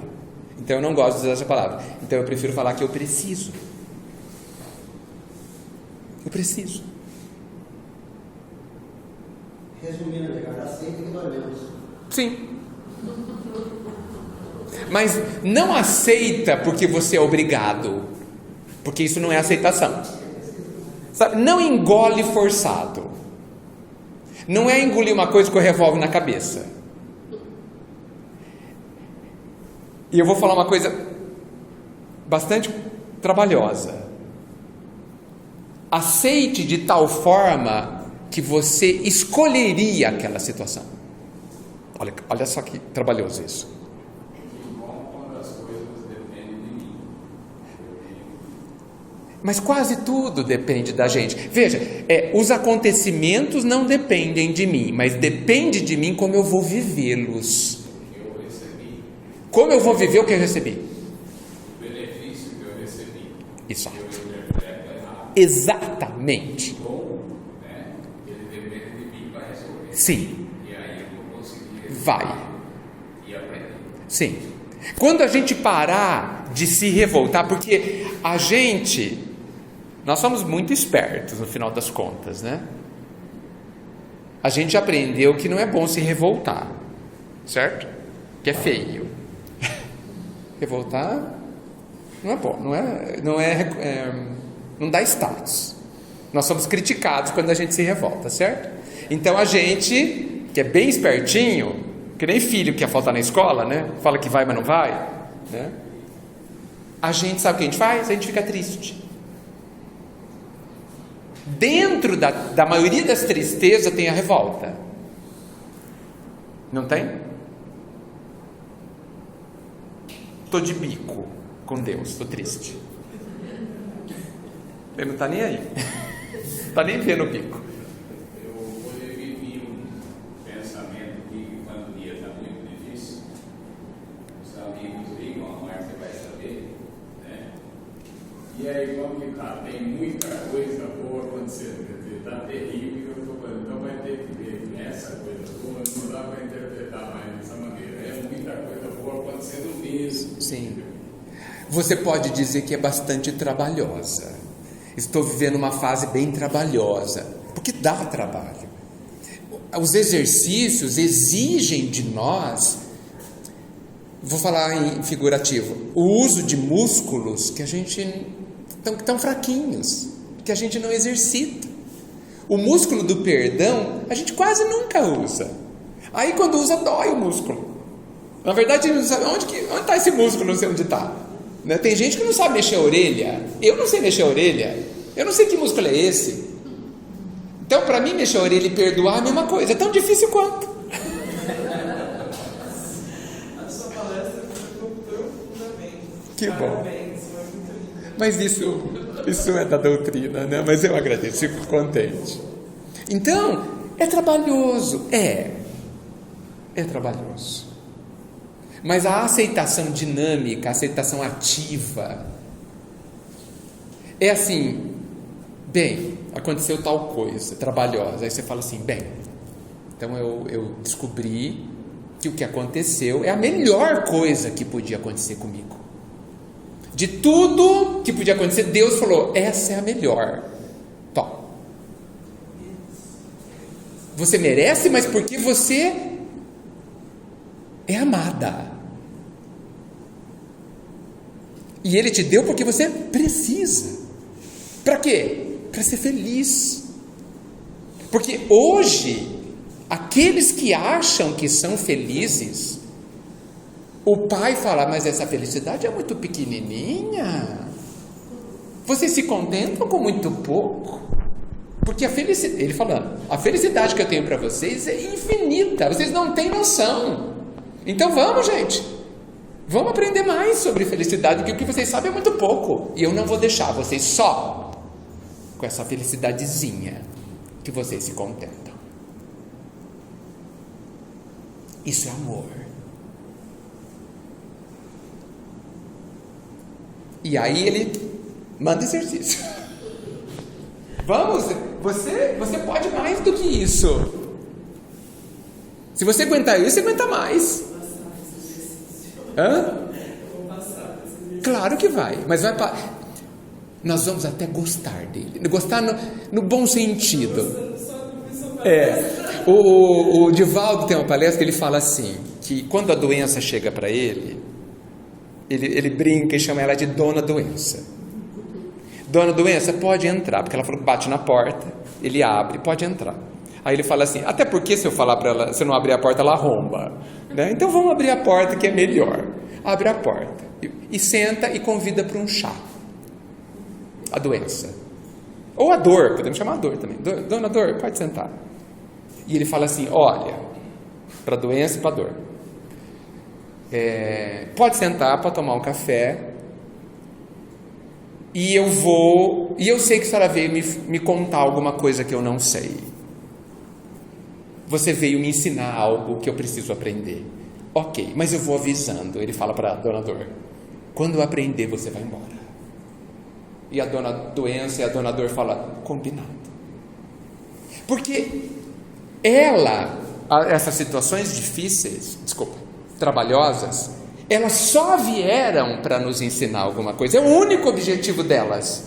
Então eu não gosto de usar essa palavra. Então eu prefiro falar que eu preciso. Eu preciso. Resumindo, aceita que dói menos. Sim. Mas não aceita porque você é obrigado. Porque isso não é aceitação. Sabe? Não engole forçado. Não é engolir uma coisa com o revólver na cabeça. E eu vou falar uma coisa bastante trabalhosa. Aceite de tal forma que você escolheria aquela situação. Olha só que trabalhoso isso. Mas quase tudo depende da gente. Veja, os acontecimentos não dependem de mim, mas depende de mim como eu vou vivê-los. Como eu vou viver o que eu recebi? O benefício que eu recebi. Isso. Eu interpreto errado. Exatamente. Ou, ele depende de mim para resolver. Sim. E aí eu vou conseguir resolver. Vai. E aprender. Sim. Quando a gente parar de se revoltar, porque nós somos muito espertos no final das contas, né? A gente aprendeu que não é bom se revoltar, certo? Que é feio. Revoltar não é bom, não dá status. Nós somos criticados quando a gente se revolta, certo? Então a gente, que é bem espertinho, que nem filho que quer faltar na escola, né? Fala que vai, mas não vai, né? A gente sabe o que a gente faz? A gente fica triste. Dentro da maioria das tristezas tem a revolta. Não tem? Estou de bico com Deus, estou triste. Ele não está nem aí. Está nem vendo o bico. Eu vivi um pensamento que quando o dia está muito difícil, os amigos ligam, a Marta vai saber, né? E aí, como que tá? Tem muita coisa boa acontecendo, está terrível, eu estou falando, então vai ter que ver essa coisa boa, não dá para interpretar mais dessa maneira. É muita coisa boa acontecendo mesmo. Sim. Você pode dizer que é bastante trabalhosa. Estou vivendo uma fase bem trabalhosa, porque dá trabalho. Os exercícios exigem de nós, vou falar em figurativo, o uso de músculos que a gente tão fraquinhos, que a gente não exercita. O músculo do perdão a gente quase nunca usa. Aí quando usa dói o músculo. Na verdade, não sabe onde está esse músculo, não sei onde está. Né? Tem gente que não sabe mexer a orelha. Eu não sei mexer a orelha. Eu não sei que músculo é esse. Então, para mim, mexer a orelha e perdoar é a mesma coisa. É tão difícil quanto. A sua palestra ficou profundamente. Que bom. Parabéns, foi muito lindo. Mas isso é da doutrina, né? Mas eu agradeço, fico contente. Então, é trabalhoso. É trabalhoso. Mas a aceitação dinâmica, a aceitação ativa, é assim, bem, aconteceu tal coisa, trabalhosa, aí você fala assim, bem, Então eu descobri que o que aconteceu é a melhor coisa que podia acontecer comigo. De tudo que podia acontecer, Deus falou: essa é a melhor. Tom. Você merece, mas porque você é amada. E Ele te deu porque você precisa. Para quê? Para ser feliz. Porque hoje, aqueles que acham que são felizes, o pai fala: mas essa felicidade é muito pequenininha. Vocês se contentam com muito pouco. Porque a felicidade, ele falando, a felicidade que eu tenho para vocês é infinita. Vocês não têm noção. Então vamos, gente. Vamos aprender mais sobre felicidade, porque o que vocês sabem é muito pouco. E eu não vou deixar vocês só com essa felicidadezinha que vocês se contentam. Isso é amor. E aí ele manda exercício. Vamos, você pode mais do que isso. Se você aguentar isso, você aguenta mais. Hã? Claro que vai, mas nós vamos até gostar dele. Gostar no bom sentido. O Divaldo tem uma palestra que ele fala assim, que quando a doença chega para ele brinca e chama ela de Dona Doença. Dona Doença, pode entrar, porque ela falou que bate na porta, ele abre, pode entrar. Aí ele fala assim: até porque se eu falar para ela, se eu não abrir a porta, ela arromba, né? Então vamos abrir a porta, que é melhor. Abre a porta e senta e convida para um chá. A doença. Ou a dor, podemos chamar a dor também. Dona Dor, pode sentar. E ele fala assim: olha, para a doença e para a dor. Pode sentar para tomar um café. E eu sei que a senhora veio me contar alguma coisa que eu não sei. Você veio me ensinar algo que eu preciso aprender. Ok, mas eu vou avisando. Ele fala para a Dona Dor: quando eu aprender, você vai embora. E a Dona Doença e a Dona Dor falam: combinado. Porque essas situações difíceis, trabalhosas, elas só vieram para nos ensinar alguma coisa. É o único objetivo delas.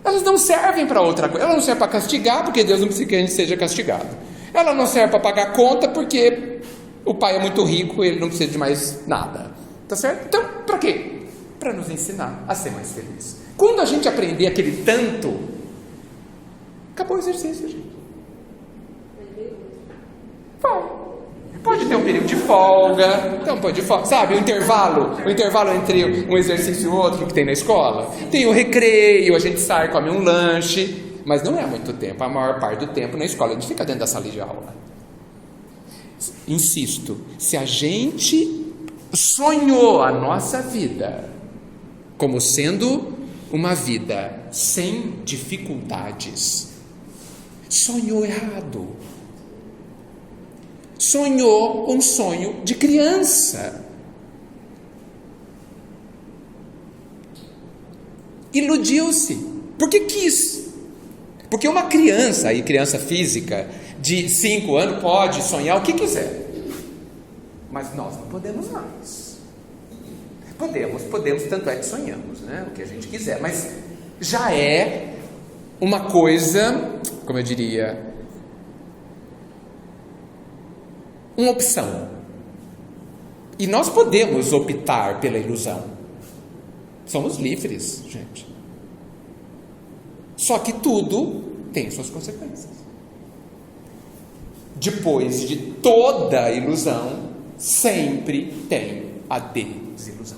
Elas não servem para outra coisa. Elas não servem para castigar, porque Deus não precisa que a gente seja castigado. Ela não serve para pagar conta, porque o pai é muito rico, ele não precisa de mais nada. Tá certo? Então, para quê? Para nos ensinar a ser mais feliz. Quando a gente aprender aquele tanto, acabou o exercício, gente. Vai. Pode ter um período de folga, então pode folga, sabe, o intervalo entre um exercício e o outro que tem na escola. Tem o recreio, a gente sai, come um lanche, mas não é muito tempo, a maior parte do tempo na escola a gente fica dentro da sala de aula. Insisto, se a gente sonhou a nossa vida como sendo uma vida sem dificuldades, sonhou errado. Sonhou um sonho de criança. Iludiu-se, porque quis. Porque uma criança, e criança física, de 5 anos, pode sonhar o que quiser. Mas nós não podemos mais. Podemos, tanto é que sonhamos, né? O que a gente quiser, mas já é uma coisa, como eu diria, uma opção. E nós podemos optar pela ilusão. Somos livres, gente. Só que tudo tem suas consequências. Depois de toda ilusão, sempre tem a desilusão.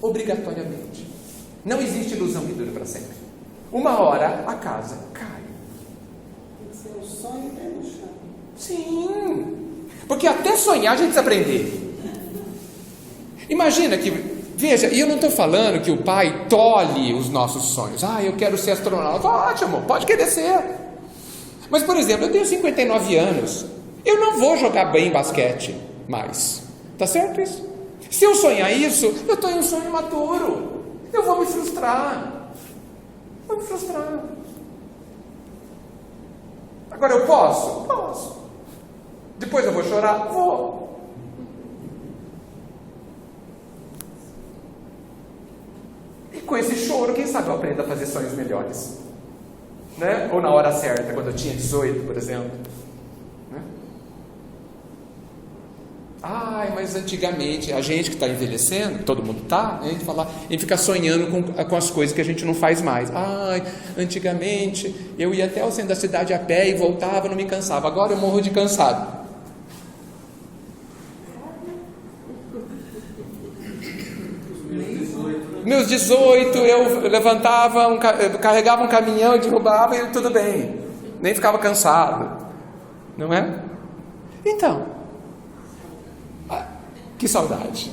Obrigatoriamente. Não existe ilusão que dure para sempre. Uma hora a casa cai. Tem que ser um sonho pé no chão. Sim. Porque até sonhar a gente precisa aprender. Imagina que, veja, e eu não estou falando que o pai tolhe os nossos sonhos. Eu quero ser astronauta. Ótimo, pode querer ser. Mas, por exemplo, eu tenho 59 anos. Eu não vou jogar bem basquete mais. Tá certo isso? Se eu sonhar isso, eu estou em um sonho imaturo. Eu vou me frustrar. Agora eu posso? Posso. Depois eu vou chorar? Vou. E com esse choro, quem sabe eu aprendo a fazer sonhos melhores. Né? Ou na hora certa, quando eu tinha 18, por exemplo. Né? Ai, mas antigamente, a gente que está envelhecendo, todo mundo está, a gente fica sonhando com as coisas que a gente não faz mais. Ai, antigamente eu ia até o centro da cidade a pé e voltava, não me cansava. Agora eu morro de cansado. Meus 18, eu levantava, eu carregava um caminhão e derrubava e tudo bem. Nem ficava cansado. Não é? Então, que saudade.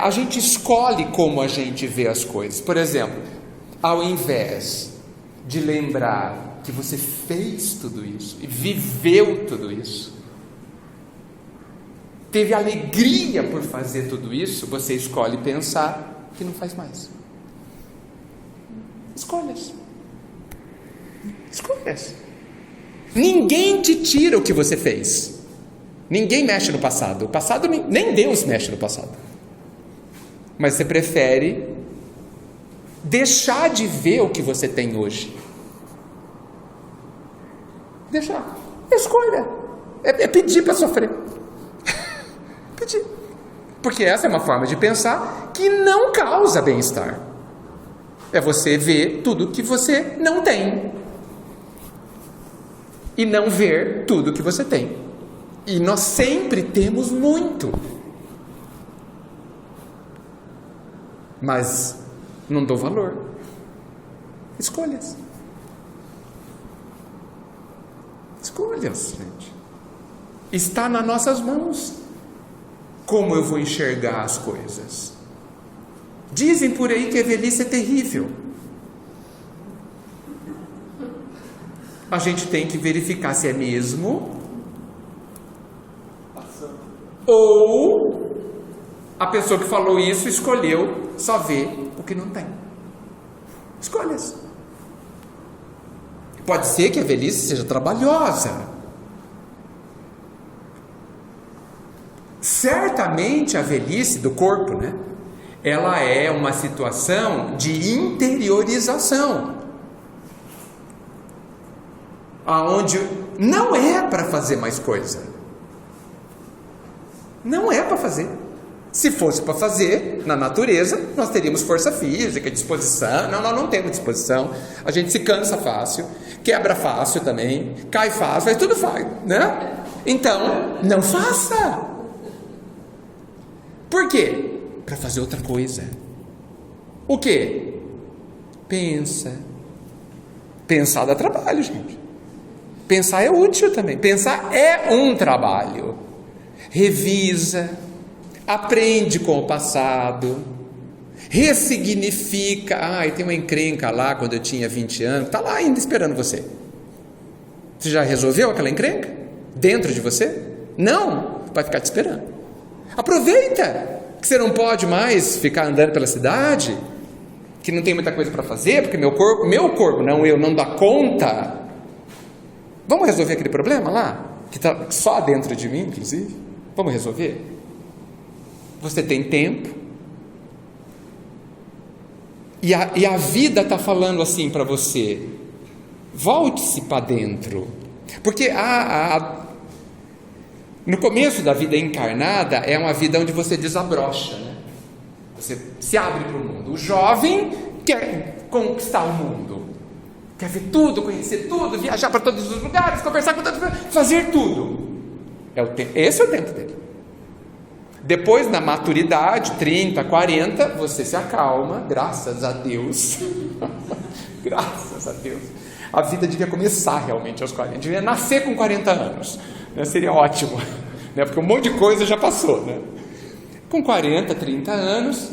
A gente escolhe como a gente vê as coisas. Por exemplo, ao invés de lembrar que você fez tudo isso e viveu tudo isso, teve alegria por fazer tudo isso, você escolhe pensar que não faz mais. Escolhas. Ninguém te tira o que você fez. Ninguém mexe no passado. O passado, nem Deus mexe no passado. Mas você prefere deixar de ver o que você tem hoje. Deixar. Escolha. É pedir para sofrer. Pedir. Porque essa é uma forma de pensar que não causa bem-estar. É você ver tudo que você não tem. E não ver tudo que você tem. E nós sempre temos muito. Mas não dou valor. Escolhas. Escolhas, gente. Está nas nossas mãos. Como eu vou enxergar as coisas? Dizem por aí que a velhice é terrível. A gente tem que verificar se é mesmo, ou a pessoa que falou isso escolheu só ver o que não tem. Escolhas. Pode ser que a velhice seja trabalhosa. Certamente a velhice do corpo, né? Ela é uma situação de interiorização, aonde não é para fazer mais coisa. Não é para fazer. Se fosse para fazer, na natureza, nós teríamos força física, disposição. Não, nós não temos disposição. A gente se cansa fácil, quebra fácil também, cai fácil, faz tudo faz, né? Então, não faça. Por quê? Para fazer outra coisa. O quê? Pensa. Pensar dá trabalho, gente. Pensar é útil também. Pensar é um trabalho. Revisa, aprende com o passado, ressignifica. Tem uma encrenca lá quando eu tinha 20 anos, está lá ainda esperando você. Você já resolveu aquela encrenca? Dentro de você? Não, vai ficar te esperando. Aproveita que você não pode mais ficar andando pela cidade, que não tem muita coisa para fazer, porque meu corpo, não eu, não dá conta. Vamos resolver aquele problema lá, que está só dentro de mim, inclusive? Vamos resolver? Você tem tempo. E a vida está falando assim para você: volte-se para dentro. Porque no começo da vida encarnada é uma vida onde você desabrocha, né? Você se abre para o mundo. O jovem quer conquistar o mundo, quer ver tudo, conhecer tudo, viajar para todos os lugares, conversar com todos, fazer tudo. Esse é o tempo dele. Depois, na maturidade, 30, 40, você se acalma, graças a Deus. Graças a Deus. A vida devia começar realmente aos 40, devia nascer com 40 anos, né? Seria ótimo, né? Porque um monte de coisa já passou, né? Com 40, 30 anos,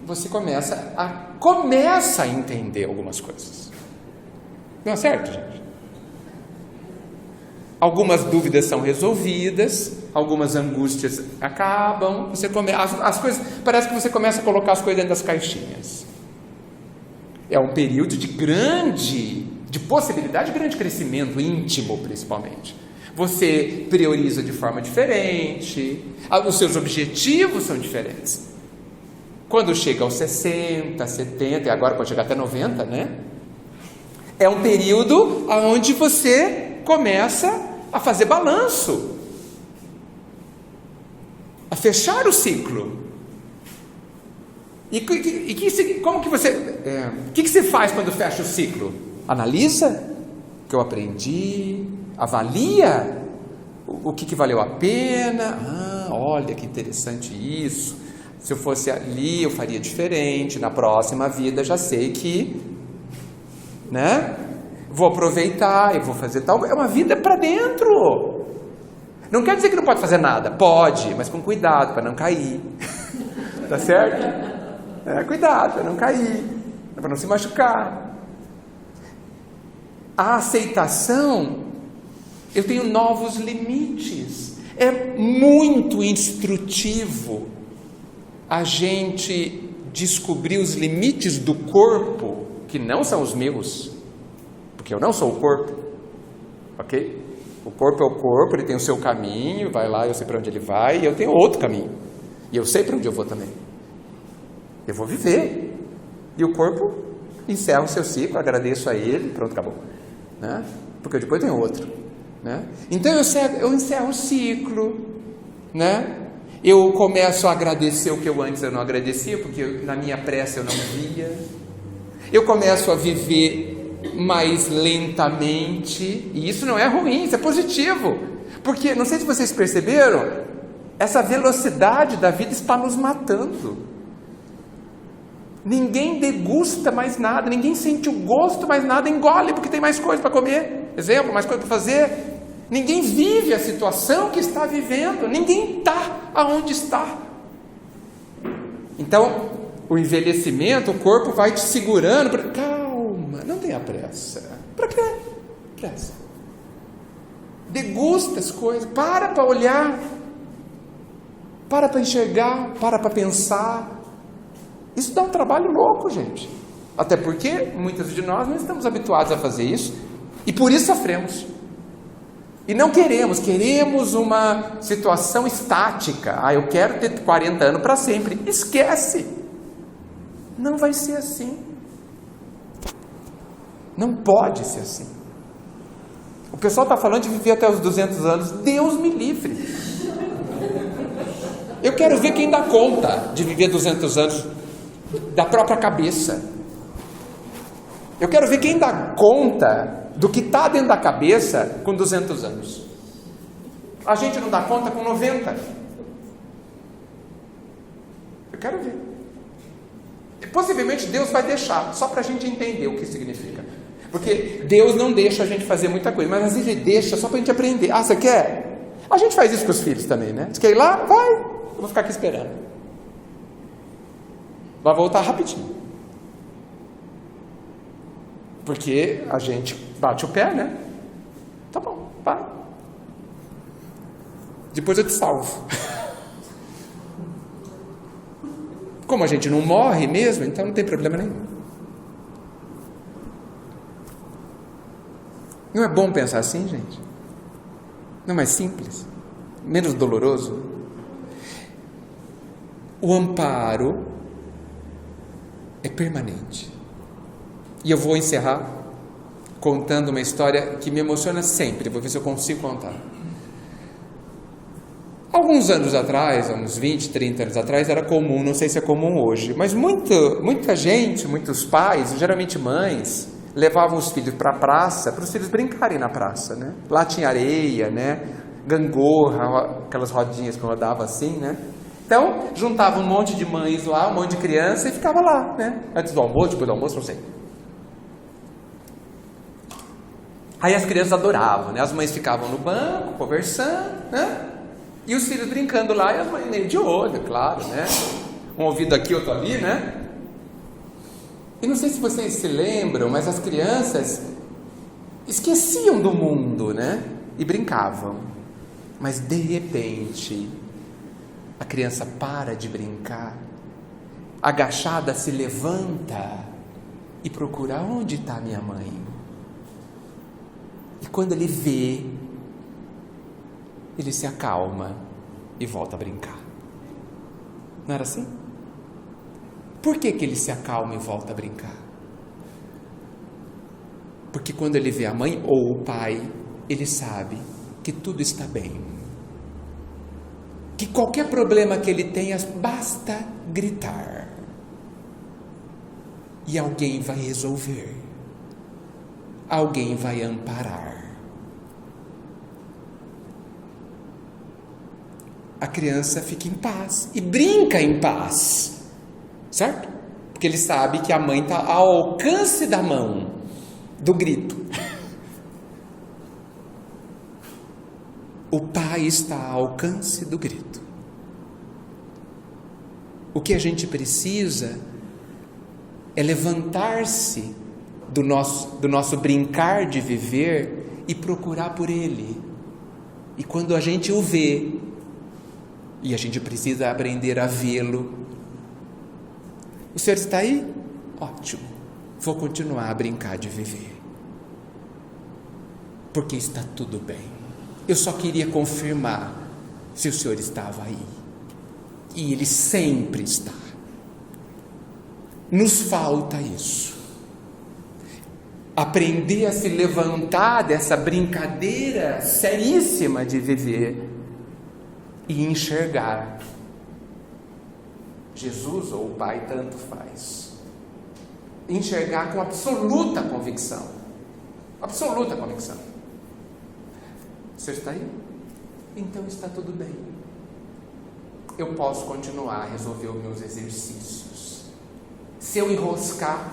você começa a entender algumas coisas. Não é certo, gente? Algumas dúvidas são resolvidas, algumas angústias acabam, as coisas, parece que você começa a colocar as coisas dentro das caixinhas. É um período de grande de possibilidade de grande crescimento íntimo, principalmente. Você prioriza de forma diferente, os seus objetivos são diferentes. Quando chega aos 60, 70, e agora pode chegar até 90, né? É um período onde você começa a fazer balanço, a fechar o ciclo. Como que você, o que você faz quando fecha o ciclo? Analisa o que eu aprendi, avalia o que valeu a pena. Olha que interessante isso. Se eu fosse ali, eu faria diferente. Na próxima vida, já sei que, né? Vou aproveitar, eu vou fazer tal. É uma vida para dentro. Não quer dizer que não pode fazer nada. Pode, mas com cuidado para não cair. Tá certo? Cuidado para não cair, para não se machucar. A aceitação, eu tenho novos limites. É muito instrutivo a gente descobrir os limites do corpo, que não são os meus, porque eu não sou o corpo, ok? O corpo é o corpo, ele tem o seu caminho, vai lá, eu sei para onde ele vai, e eu tenho outro caminho, e eu sei para onde eu vou também. Eu vou viver, e o corpo encerra o seu ciclo, agradeço a ele, pronto, acabou, né? Porque depois tem outro, né? Então eu encerro o ciclo, né? Eu começo a agradecer o que eu antes não agradecia, porque na minha pressa eu não via. Eu começo a viver mais lentamente, e isso não é ruim, isso é positivo, porque, não sei se vocês perceberam, essa velocidade da vida está nos matando. Ninguém degusta mais nada, ninguém sente o gosto mais nada, engole porque tem mais coisa para comer, exemplo, mais coisa para fazer. Ninguém vive a situação que está vivendo, ninguém está aonde está. Então, o envelhecimento, o corpo vai te segurando, calma, não tenha pressa. Para que pressa? Degusta as coisas, para olhar, para enxergar, para pensar. Isso dá um trabalho louco, gente. Até porque muitos de nós não estamos habituados a fazer isso e por isso sofremos. E não queremos uma situação estática. Eu quero ter 40 anos para sempre. Esquece. Não vai ser assim. Não pode ser assim. O pessoal está falando de viver até os 200 anos. Deus me livre. Eu quero ver quem dá conta de viver 200 anos da própria cabeça. Eu quero ver quem dá conta do que está dentro da cabeça com 200 anos. A gente não dá conta com 90. Eu quero ver. E possivelmente Deus vai deixar, só para a gente entender o que significa. Porque Deus não deixa a gente fazer muita coisa, mas às vezes Ele deixa só para a gente aprender. Você quer? A gente faz isso com os filhos também, né? Você quer ir lá? Vai. Eu vou ficar aqui esperando. Vai voltar rapidinho. Porque a gente bate o pé, né? Tá bom, vai. Depois eu te salvo. Como a gente não morre mesmo, então não tem problema nenhum. Não é bom pensar assim, gente? Não é mais simples? Menos doloroso? O amparo é permanente. E eu vou encerrar contando uma história que me emociona sempre. Vou ver se eu consigo contar. Alguns anos atrás, uns 20, 30 anos atrás, era comum, não sei se é comum hoje, mas muita gente, muitos pais, geralmente mães, levavam os filhos para a praça, para os filhos brincarem na praça, né? Lá tinha areia, né? Gangorra, aquelas rodinhas que rodavam assim, né? Então, juntava um monte de mães lá, um monte de criança e ficava lá, né? Antes do almoço, depois do almoço, não sei. Aí as crianças adoravam, né? As mães ficavam no banco, conversando, né? E os filhos brincando lá, e as mães meio de olho, claro, né? Um ouvido aqui, outro ali, né? E não sei se vocês se lembram, mas as crianças esqueciam do mundo, né? E brincavam. Mas de repente, a criança para de brincar, agachada se levanta e procura: onde está minha mãe? quando ele vê, ele se acalma e volta a brincar. Não era assim? Por que ele se acalma e volta a brincar? Porque quando ele vê a mãe ou o pai, ele sabe que tudo está bem. Que qualquer problema que ele tenha, basta gritar. E alguém vai resolver. Alguém vai amparar. A criança fica em paz e brinca em paz, certo? Porque ele sabe que a mãe está ao alcance da mão, do grito. O pai está ao alcance do grito. O que a gente precisa é levantar-se do nosso brincar de viver e procurar por ele. E quando a gente o vê, e a gente precisa aprender a vê-lo. O Senhor está aí? Ótimo. Vou continuar a brincar de viver. Porque está tudo bem. Eu só queria confirmar se o Senhor estava aí. E Ele sempre está. Nos falta isso. Aprender a se levantar dessa brincadeira seríssima de viver e enxergar Jesus ou o Pai, tanto faz. Enxergar com absoluta convicção. Absoluta convicção. Você está aí? Então está tudo bem. Eu posso continuar a resolver os meus exercícios. Se eu enroscar,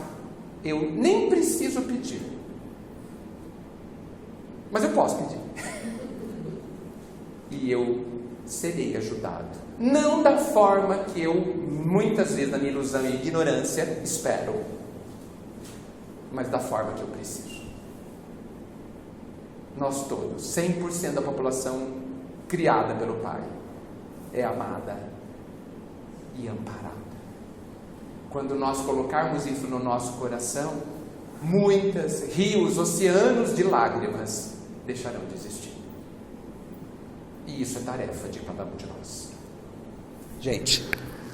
eu nem preciso pedir. Mas eu posso pedir. E eu serei ajudado. Não da forma que eu, muitas vezes, na minha ilusão e ignorância, espero. Mas da forma que eu preciso. Nós todos, 100% da população criada pelo Pai, é amada e amparada. Quando nós colocarmos isso no nosso coração, muitas rios, oceanos de lágrimas deixarão de existir. E isso é tarefa de cada um de nós. Gente,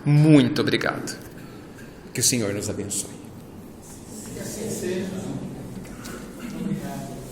muito obrigado. Que o Senhor nos abençoe. Que assim seja. Obrigado.